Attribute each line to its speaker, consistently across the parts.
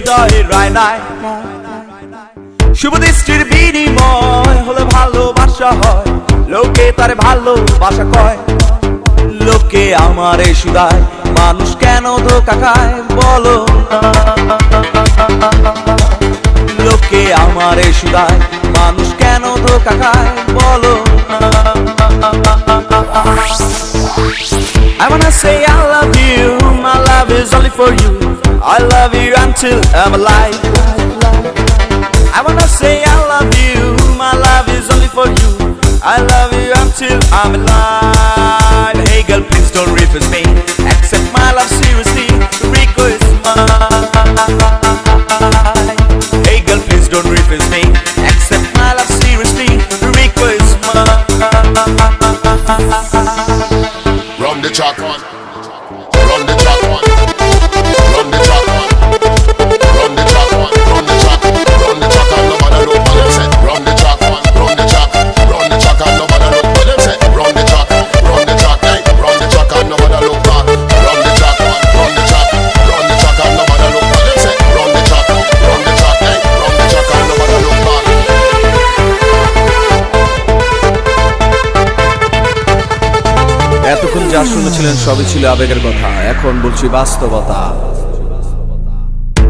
Speaker 1: হৃদয়ে রায় নাই শুভ দৃষ্টির বিনিময় হলে ভালোবাসা হয় লোকে তার ভালোবাসা কয় লোকে আমারে শুধায় মানুষ কেন ধোঁকা খায় বলো লোকে আমারে শুধায় মানুষ কেন ধোঁকা খায় বলো I wanna say I love you, my love is only for you. I love you until I'm alive. I wanna say I love you, my love is only for you. I love you until I'm alive. Hey girl, please don't refuse me. Accept my love seriously. Rico is mine. Hey girl, please don't refuse me. Accept my love seriously. Rico is mine.
Speaker 2: Run the track on. Run the track on. Run the track on. Run the track on. Run the track. Run the track and nobody look what them say. Run the track on. Run the track. Run the track and nobody look what them say. Run the track. Run the track. Hey, run the track and nobody look back. Run the track on. Run the track. Run the track and nobody look what them say. Run the track. Run the track. Hey, run the track and nobody look back.
Speaker 1: এতক্ষণ যা শুনেছিলেন সবই ছিল আবেগের কথা এখন বলছি বাস্তবতা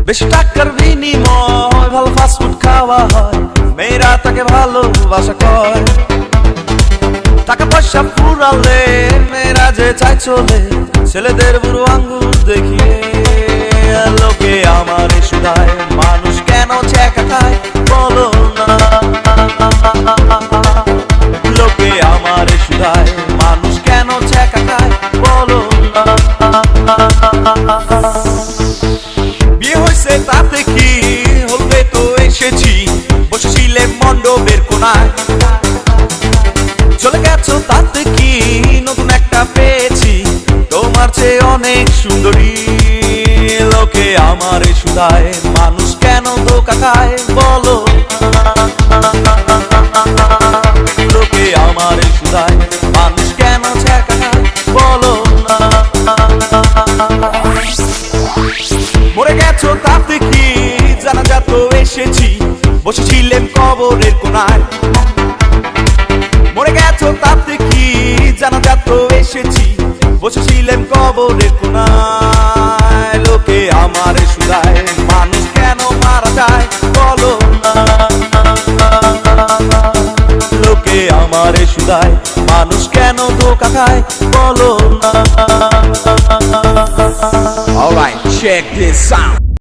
Speaker 1: বেশি টাকার বিনিময় ভালো ফাস্টফুড খাওয়া হয় মেয়েরা তাকে ভালোবাসা কয় টাকা পয়সা ফুরালে মেয়েরা যে চাই চলে ছেলেদের বুড়ো আঙ্গুল দেখিয়ে লোকে আমারে শুধায় মানুষ কেন ছ্যাঁকা খায় বলো না লোকে আমারে শুধায় মানুষ কেন ছ্যাঁকা খায় বলো না বিয়ে হয়েছে তাতে কি হলবে তো এসেছি বসেছিলে মণ্ডপের কোনায় চলে গেছো তাতে কি নতুন একটা পেয়েছি তোমার চেয়ে অনেক সুন্দরী লোকে আমারে শুধায় মানুষ কেন ধোঁকা খায় বলো লোকে আমারে শুধায় মানুষ কেন ছ্যাঁকা খায় বলো না মরে গেছো তাতে কি জানাজা তো এসেছি বসেছিলেন কবরের কোনায় মরে গেছো তাতে কি জানাজা তো এসেছি বসেছিলেন কবরের কোনায় লোকে আমারে শুধায় মানুষ কেন মারা যায় বলো না লোকে আমারে শুধায় মানুষ কেন ধোঁকা খায় বলো না Alright, check this out